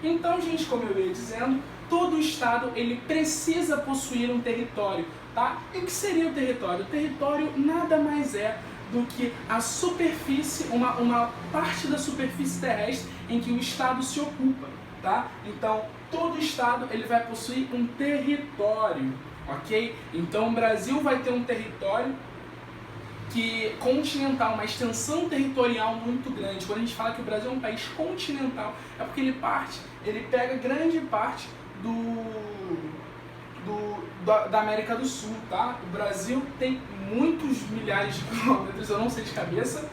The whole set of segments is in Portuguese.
Então, gente, como eu ia dizendo, todo Estado ele precisa possuir um território, tá? E o que seria o território? O território nada mais é do que a superfície, uma parte da superfície terrestre em que o Estado se ocupa, tá? Então, todo Estado ele vai possuir um território, ok? Então, o Brasil vai ter um território continental, uma extensão territorial muito grande. Quando a gente fala que o Brasil é um país continental, é porque ele pega grande parte da América do Sul, tá? O Brasil tem muitos milhares de quilômetros, eu não sei de cabeça,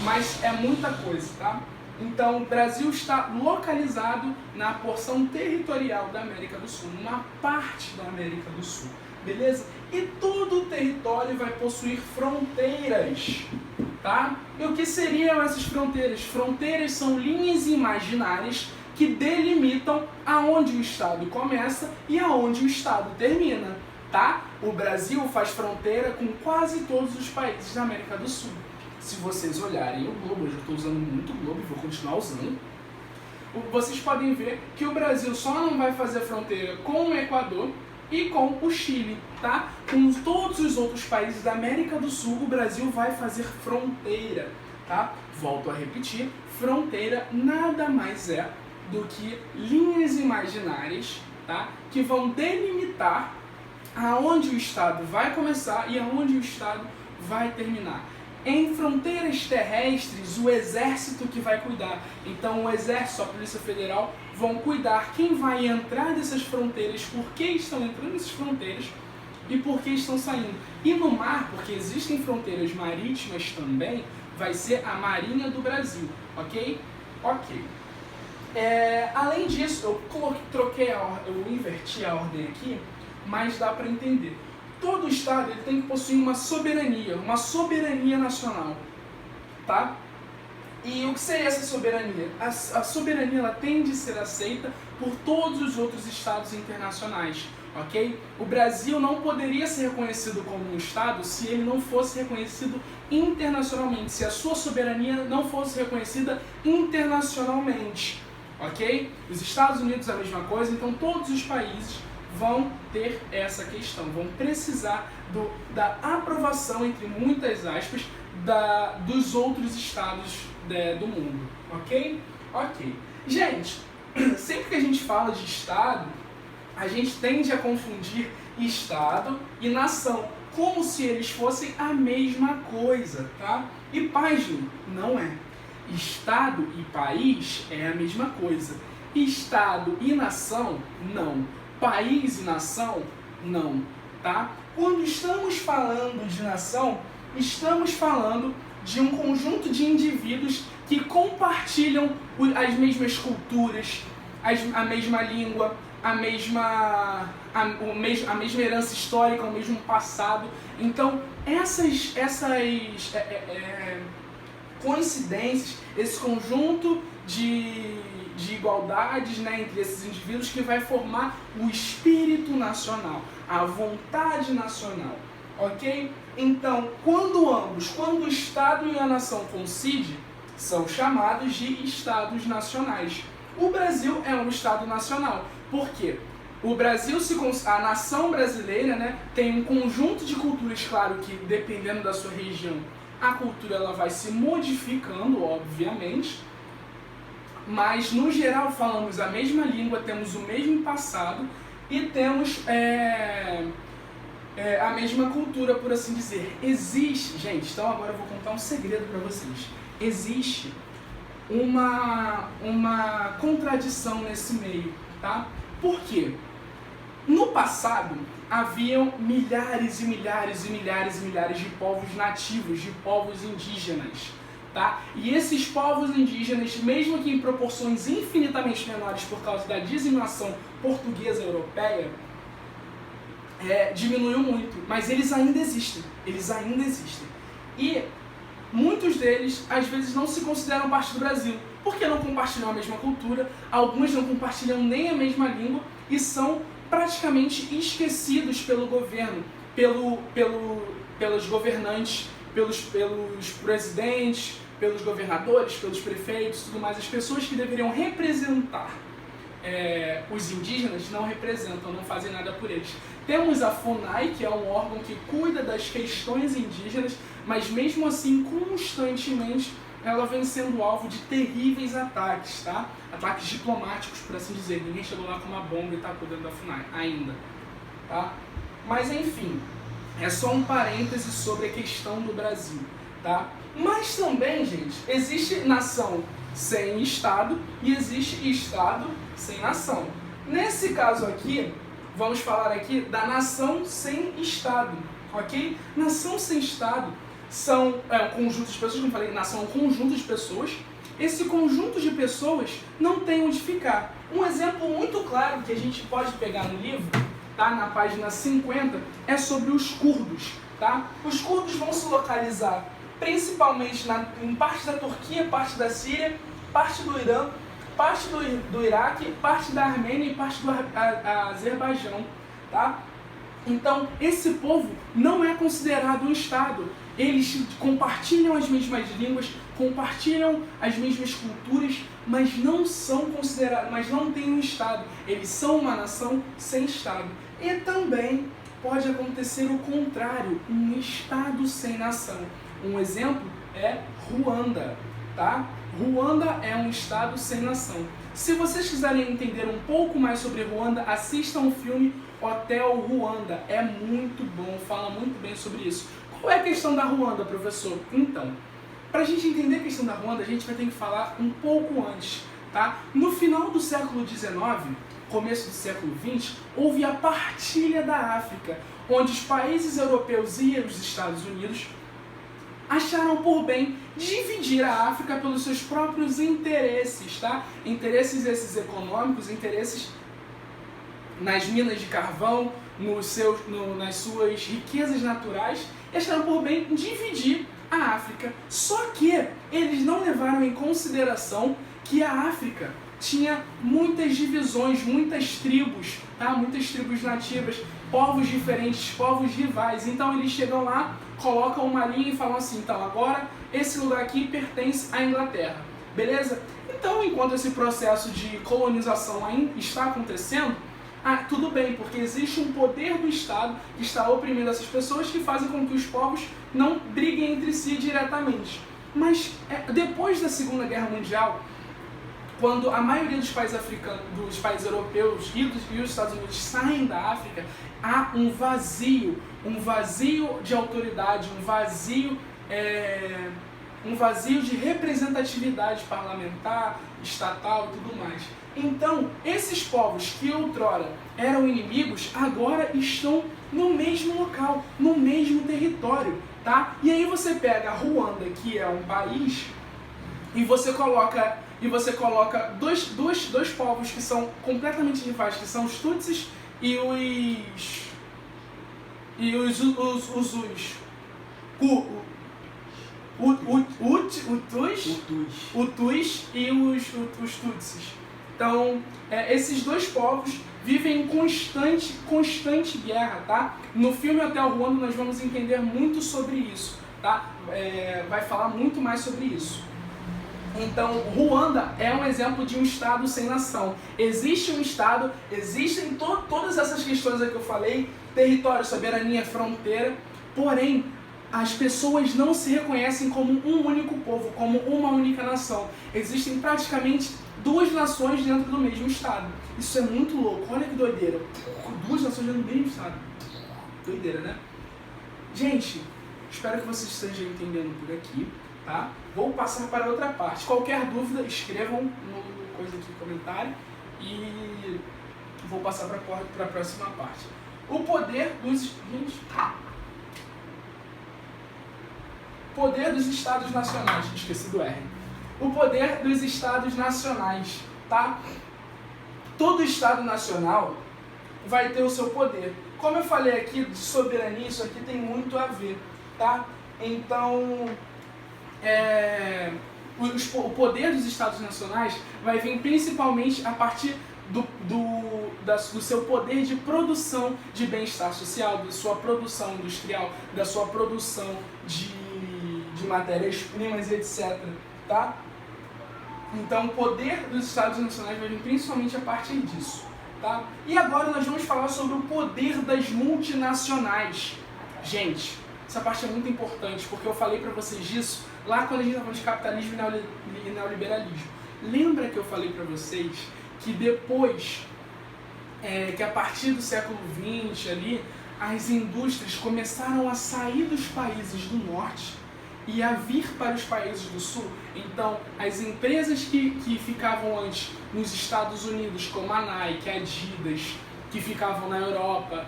mas é muita coisa, tá? Então, o Brasil está localizado na porção territorial da América do Sul, numa parte da América do Sul, beleza? E todo o território vai possuir fronteiras, tá? E o que seriam essas fronteiras? Fronteiras são linhas imaginárias que delimitam aonde o Estado começa e aonde o Estado termina, tá? O Brasil faz fronteira com quase todos os países da América do Sul. Se vocês olharem o globo, hoje eu estou usando muito globo e vou continuar usando, vocês podem ver que o Brasil só não vai fazer fronteira com o Equador e com o Chile, tá? Com todos os outros países da América do Sul, o Brasil vai fazer fronteira, tá? Volto a repetir, fronteira nada mais é do que linhas imaginárias, tá? Que vão delimitar aonde o Estado vai começar e aonde o Estado vai terminar. Em fronteiras terrestres, o exército que vai cuidar. Então, o exército, a Polícia Federal vão cuidar quem vai entrar dessas fronteiras, por que estão entrando nessas fronteiras e por que estão saindo. E no mar, porque existem fronteiras marítimas também, vai ser a Marinha do Brasil, ok? Ok. Além disso, eu inverti a ordem aqui, mas dá para entender. Todo Estado ele tem que possuir uma soberania nacional, tá? E o que seria essa soberania? A soberania ela tem de ser aceita por todos os outros Estados internacionais, ok? O Brasil não poderia ser reconhecido como um Estado se ele não fosse reconhecido internacionalmente, se a sua soberania não fosse reconhecida internacionalmente, ok? Os Estados Unidos a mesma coisa, então todos os países vão ter essa questão, vão precisar da aprovação, entre muitas aspas, dos outros estados do mundo, ok? Ok. Gente, sempre que a gente fala de estado, a gente tende a confundir estado e nação, como se eles fossem a mesma coisa, tá? E pasme, não é. Estado e país é a mesma coisa. Estado e nação, não. País e nação, não, tá? Quando estamos falando de nação, estamos falando de um conjunto de indivíduos que compartilham as mesmas culturas, a mesma língua, a mesma herança histórica, o mesmo passado. Então, essas coincidências, esse conjunto de igualdades, né, entre esses indivíduos que vai formar o espírito nacional, a vontade nacional, ok? Então, quando o Estado e a nação coincidem, são chamados de Estados nacionais. O Brasil é um Estado nacional. Por quê? A nação brasileira, né, tem um conjunto de culturas, claro que dependendo da sua região, a cultura ela vai se modificando, obviamente, mas no geral falamos a mesma língua, temos o mesmo passado e temos a mesma cultura, por assim dizer. Existe, gente, então agora eu vou contar um segredo para vocês. Existe uma contradição nesse meio, tá? Por quê? No passado, haviam milhares e milhares e milhares e milhares de povos nativos, de povos indígenas, tá? E esses povos indígenas, mesmo que em proporções infinitamente menores por causa da dizimação portuguesa europeia, diminuiu muito, mas eles ainda existem, E muitos deles, às vezes, não se consideram parte do Brasil, porque não compartilham a mesma cultura, alguns não compartilham nem a mesma língua e são praticamente esquecidos pelo governo, pelos governantes, pelos presidentes, pelos governadores, pelos prefeitos, tudo mais, as pessoas que deveriam representar os indígenas não representam, não fazem nada por eles. Temos a FUNAI, que é um órgão que cuida das questões indígenas, mas mesmo assim, constantemente, ela vem sendo alvo de terríveis ataques, tá? Ataques diplomáticos, por assim dizer. Ninguém chegou lá com uma bomba e tacou dentro da FUNAI, ainda, tá? Mas enfim, é só um parêntese sobre a questão do Brasil, tá? Mas também, gente, existe nação sem Estado e existe Estado sem nação. Nesse caso aqui, vamos falar aqui da nação sem Estado, ok? Nação sem Estado são um conjunto de pessoas, como eu falei, nação é um conjunto de pessoas. Esse conjunto de pessoas não tem onde ficar. Um exemplo muito claro que a gente pode pegar no livro, tá, na página 50, é sobre os curdos, tá? Os curdos vão se localizar principalmente em parte da Turquia, parte da Síria, parte do Irã, parte do Iraque, parte da Armênia e parte do Azerbaijão, tá? Então, esse povo não é considerado um Estado. Eles compartilham as mesmas línguas, compartilham as mesmas culturas, mas não são considerados, mas não têm um Estado. Eles são uma nação sem Estado. E também pode acontecer o contrário, um Estado sem nação. Um exemplo é Ruanda, tá? Ruanda é um Estado sem nação. Se vocês quiserem entender um pouco mais sobre Ruanda, assistam o filme Hotel Ruanda. É muito bom, fala muito bem sobre isso. Qual é a questão da Ruanda, professor? Então, para a gente entender a questão da Ruanda, a gente vai ter que falar um pouco antes, tá? No final do século XIX, começo do século XX, houve a partilha da África, onde os países europeus e os Estados Unidos acharam por bem dividir a África pelos seus próprios interesses, tá? Interesses esses econômicos, interesses nas minas de carvão, nas suas riquezas naturais, e acharam por bem dividir a África. Só que eles não levaram em consideração que a África tinha muitas divisões, muitas tribos, tá? Muitas tribos nativas, povos diferentes, povos rivais. Então eles chegam lá, colocam uma linha e falam assim, então agora esse lugar aqui pertence à Inglaterra, beleza? Então, enquanto esse processo de colonização ainda está acontecendo, tudo bem, porque existe um poder do Estado que está oprimindo essas pessoas, que fazem com que os povos não briguem entre si diretamente. Mas depois da Segunda Guerra Mundial, quando a maioria dos países africanos, dos países europeus e os Estados Unidos saem da África, há um vazio de autoridade, um vazio de representatividade parlamentar, estatal e tudo mais. Então, esses povos que outrora eram inimigos, agora estão no mesmo local, no mesmo território, tá? E aí você pega a Ruanda, que é um país, e você coloca dois povos que são completamente rivais, que são os Tutsis e os Hutus. Hutus e os Tutsis. Então, esses dois povos vivem em constante guerra, tá? No filme Hotel Ruanda nós vamos entender muito sobre isso, tá? Vai falar muito mais sobre isso. Então, Ruanda é um exemplo de um Estado sem nação. Existe um Estado, existem todas essas questões que eu falei, território, soberania, fronteira, porém, as pessoas não se reconhecem como um único povo, como uma única nação. Existem praticamente duas nações dentro do mesmo Estado. Isso é muito louco, olha que doideira. Duas nações dentro do mesmo Estado. Doideira, né? Gente, espero que vocês estejam entendendo por aqui, tá? Vou passar para outra parte. Qualquer dúvida, escrevam no coisa aqui, comentário, e vou passar para a próxima parte. O poder dos... Poder dos Estados Nacionais, esqueci do R. O poder dos Estados Nacionais, tá? Todo Estado Nacional vai ter o seu poder. Como eu falei aqui de soberania, isso aqui tem muito a ver, tá? Então, o poder dos Estados Nacionais vai vir principalmente a partir do seu poder de produção de bem-estar social, da sua produção industrial, da sua produção de de matérias-primas e etc. Tá? Então, o poder dos Estados nacionais vai vir principalmente a partir disso. Tá? E agora nós vamos falar sobre o poder das multinacionais. Gente, essa parte é muito importante, porque eu falei para vocês disso lá quando a gente estava falando de capitalismo e neoliberalismo. Lembra que eu falei para vocês que depois, que a partir do século XX ali, as indústrias começaram a sair dos países do norte e a vir para os países do sul? Então, as empresas que ficavam antes nos Estados Unidos, como a Nike, a Adidas, que ficavam na Europa,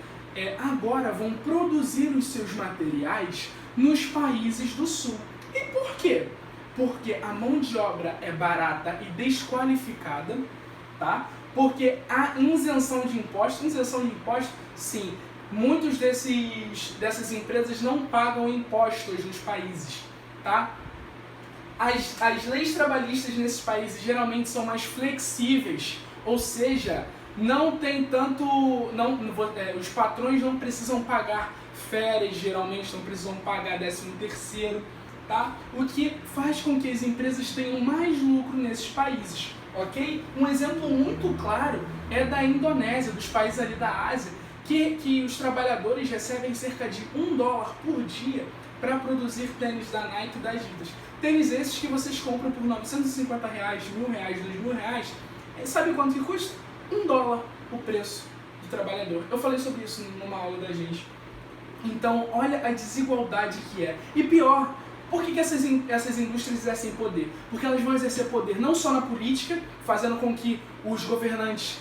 agora vão produzir os seus materiais nos países do sul. E por quê? Porque a mão de obra é barata e desqualificada, tá? Porque há isenção de impostos, sim. Muitos dessas empresas não pagam impostos nos países, tá? As leis trabalhistas nesses países geralmente são mais flexíveis, ou seja, não tem tanto, os patrões não precisam pagar férias, geralmente não precisam pagar 13º, tá? O que faz com que as empresas tenham mais lucro nesses países, ok? Um exemplo muito claro é da Indonésia, dos países ali da Ásia, que os trabalhadores recebem cerca de $1 por dia para produzir tênis da Nike e da Adidas. Tênis esses que vocês compram por R$950, R$1.000, R$2.000. Sabe quanto que custa? $1 o preço do trabalhador. Eu falei sobre isso numa aula da gente. Então, olha a desigualdade que é. E pior, por que essas indústrias exercem poder? Porque elas vão exercer poder não só na política, fazendo com que os governantes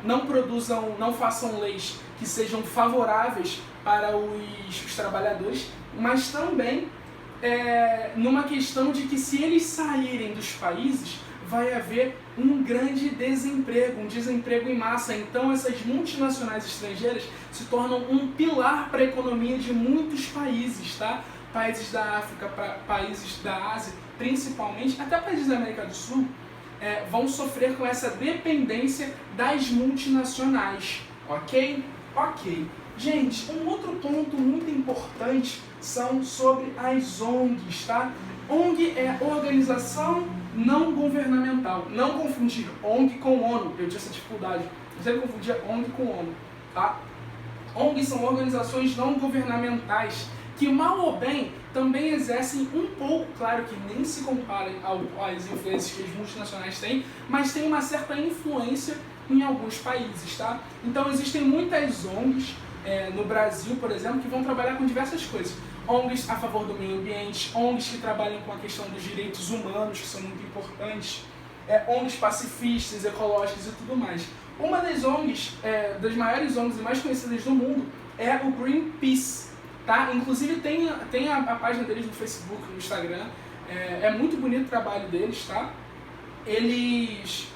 não façam leis que sejam favoráveis para os trabalhadores, mas também numa questão de que se eles saírem dos países, vai haver um grande desemprego, um desemprego em massa. Então essas multinacionais estrangeiras se tornam um pilar para a economia de muitos países, tá? Países da África, países da Ásia, principalmente, até países da América do Sul, vão sofrer com essa dependência das multinacionais, ok? Ok. Gente, um outro ponto muito importante são sobre as ONGs, tá? ONG é organização não governamental. Não confundir ONG com ONU. Eu tinha essa dificuldade. Eu sempre confundia ONG com ONU, tá? ONG são organizações não governamentais que, mal ou bem, também exercem um pouco, claro que nem se compara às influências que as multinacionais têm, mas tem uma certa influência em alguns países, tá? Então existem muitas ONGs no Brasil, por exemplo, que vão trabalhar com diversas coisas. ONGs a favor do meio ambiente, ONGs que trabalham com a questão dos direitos humanos, que são muito importantes, ONGs pacifistas, ecológicas e tudo mais. Uma das ONGs, das maiores ONGs e mais conhecidas do mundo, é o Greenpeace, tá? Inclusive tem a página deles no Facebook, no Instagram, é muito bonito o trabalho deles, tá? Eles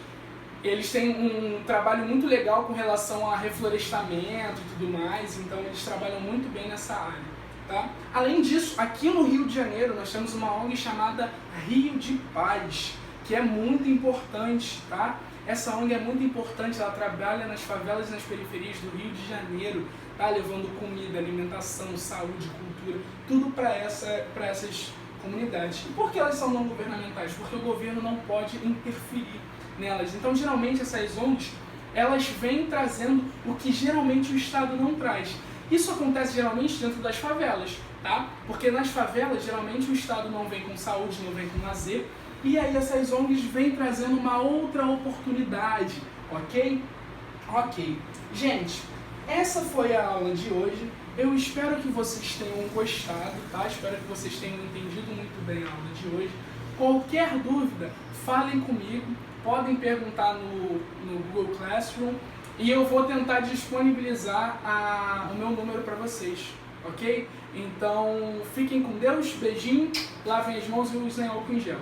têm um trabalho muito legal com relação a reflorestamento e tudo mais, então eles trabalham muito bem nessa área. Tá? Além disso, aqui no Rio de Janeiro nós temos uma ONG chamada Rio de Paz, que é muito importante, tá? Essa ONG é muito importante, ela trabalha nas favelas e nas periferias do Rio de Janeiro, tá? Levando comida, alimentação, saúde, cultura, tudo para essas comunidades. E por que elas são não governamentais? Porque o governo não pode interferir nelas. Então, geralmente, essas ONGs, elas vêm trazendo o que geralmente o Estado não traz. Isso acontece geralmente dentro das favelas, tá? Porque nas favelas, geralmente, o Estado não vem com saúde, não vem com lazer, e aí essas ONGs vêm trazendo uma outra oportunidade, ok? Ok. Gente, essa foi a aula de hoje. Eu espero que vocês tenham gostado, tá? Espero que vocês tenham entendido muito bem a aula de hoje. Qualquer dúvida, falem comigo, podem perguntar no Google Classroom e eu vou tentar disponibilizar o meu número para vocês, ok? Então, fiquem com Deus, beijinho, lavem as mãos e usem álcool em gel.